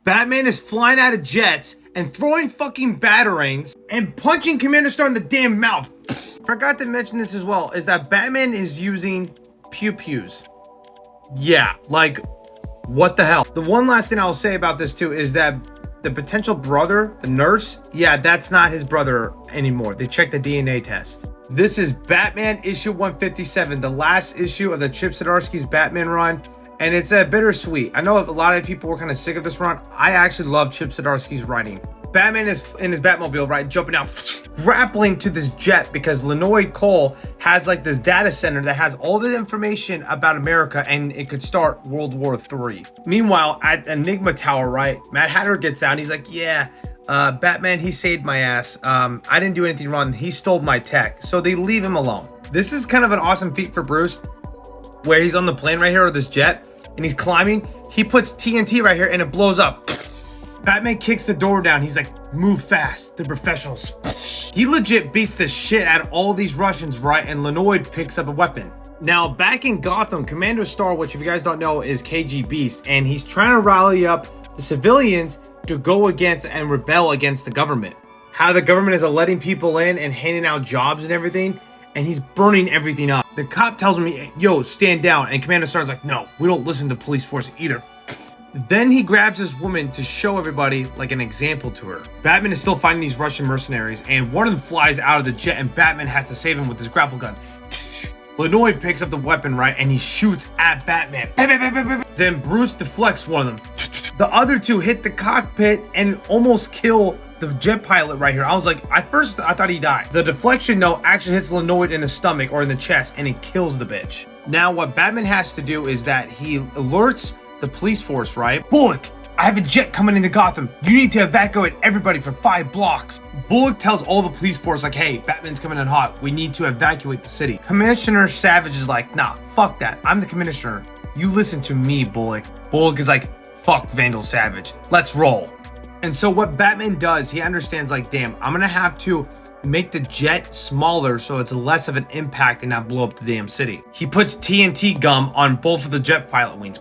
Batman is flying out of jets and throwing fucking batarangs and punching Commander Star in the damn mouth. Forgot to mention this as well, is that Batman is using pew-pews. Yeah, like, what the hell? The one last thing I'll say about this too is that the potential brother, the nurse, yeah, that's not his brother anymore. They checked the DNA test. This is Batman issue 157, the last issue of the Chip Zdarsky's Batman run. And it's bittersweet. I know a lot of people were kind of sick of this run. I actually love Chip Zdarsky's writing. Batman is in his Batmobile, right? Jumping out, grappling to this jet because Lenoid Cole has like this data center that has all the information about America and it could start World War III. Meanwhile, at Enigma Tower, right? Mad Hatter gets out and he's like, yeah, Batman, he saved my ass. I didn't do anything wrong. He stole my tech. So they leave him alone. This is kind of an awesome feat for Bruce, where he's on the plane right here with this jet and he's climbing. He puts TNT right here and it blows up. Batman kicks the door down. He's like, move fast, the professionals. He legit beats the shit out of all these Russians, right? And Lenoid picks up a weapon. Now, back in Gotham, Commander Star, which if you guys don't know is KG Beast, and he's trying to rally up the civilians to go against and rebel against the government. How the government is letting people in and handing out jobs and everything, and he's burning everything up. The cop tells me, yo, stand down, and Commander Star's like, no, we don't listen to police force either. Then he grabs this woman to show everybody like an example to her. Batman is still fighting these Russian mercenaries, and one of them flies out of the jet, and Batman has to save him with his grapple gun. Lenoid picks up the weapon, right, and he shoots at Batman. Then Bruce deflects one of them. The other two hit the cockpit and almost kill the jet pilot right here. I was like, at first I thought he died. The deflection though actually hits Lenoid in the stomach or in the chest and it kills the bitch. Now what Batman has to do is that he alerts the police force, right? Bullock, I have a jet coming into Gotham. You need to evacuate everybody for 5 blocks. Bullock tells all the police force like, hey, Batman's coming in hot. We need to evacuate the city. Commissioner Savage is like, nah, fuck that. I'm the commissioner. You listen to me, Bullock. Bullock is like, fuck Vandal Savage. Let's roll. And so what Batman does, he understands like, damn, I'm gonna have to make the jet smaller so it's less of an impact and not blow up the damn city. He puts TNT gum on both of the jet pilot wings.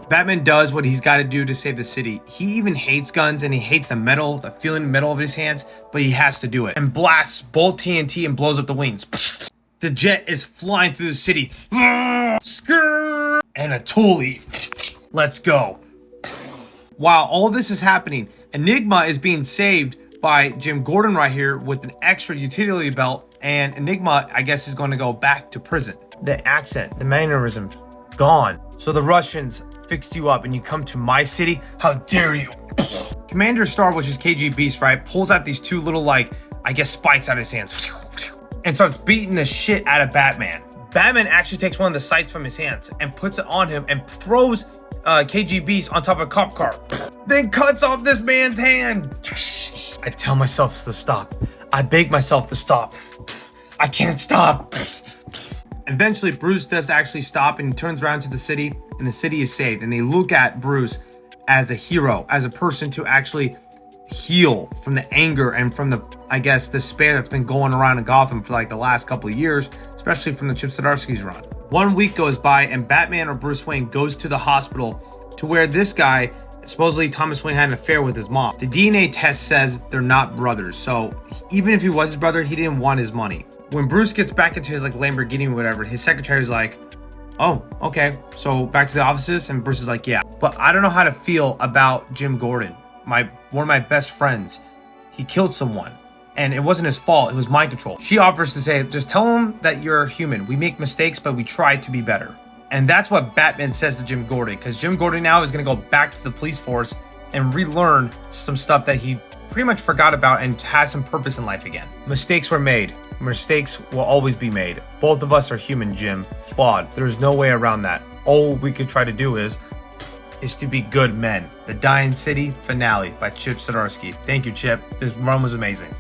Batman does what he's got to do to save the city. He even hates guns and he hates the metal, the feeling metal of his hands, but he has to do it. And blasts both TNT and blows up the wings. The jet is flying through the city. Skrrr! And a Tully. Let's go. While all this is happening, Enigma is being saved by Jim Gordon right here with an extra utility belt, and Enigma, I guess, is going to go back to prison. The accent, the mannerism, gone. So the Russians fixed you up and you come to my city? How dare you? Commander Star, which is KG Beast, right, pulls out these two little, like, I guess, spikes out of his hands and starts beating the shit out of Batman. Batman actually takes one of the sights from his hands and puts it on him and throws KG Beast on top of a cop car. Then cuts off this man's hand. I tell myself to stop. I beg myself to stop. I can't stop. Eventually, Bruce does actually stop and he turns around to the city, and the city is saved. And they look at Bruce as a hero, as a person to actually heal from the anger and from the, I guess, despair that's been going around in Gotham for like the last couple of years, especially from the Chip Zdarsky's run. 1 week goes by and Batman or Bruce Wayne goes to the hospital to where this guy, supposedly Thomas Wayne, had an affair with his mom. The DNA test says they're not brothers, so even if he was his brother, he didn't want his money. When Bruce gets back into his like Lamborghini or whatever, his secretary's like, oh, okay, so back to the offices? And Bruce is like, yeah, but I don't know how to feel about Jim Gordon, one of my best friends. He killed someone and it wasn't his fault, it was mind control. She offers to say, just tell him that you're human. We make mistakes, but we try to be better. And that's what Batman says to Jim Gordon, because Jim Gordon now is gonna go back to the police force and relearn some stuff that he pretty much forgot about and has some purpose in life again. Mistakes were made. Mistakes will always be made. Both of us are human, Jim. Flawed. There's no way around that. All we could try to do is to be good men. The Dying City finale by Chip Zdarsky. Thank you, Chip. This run was amazing.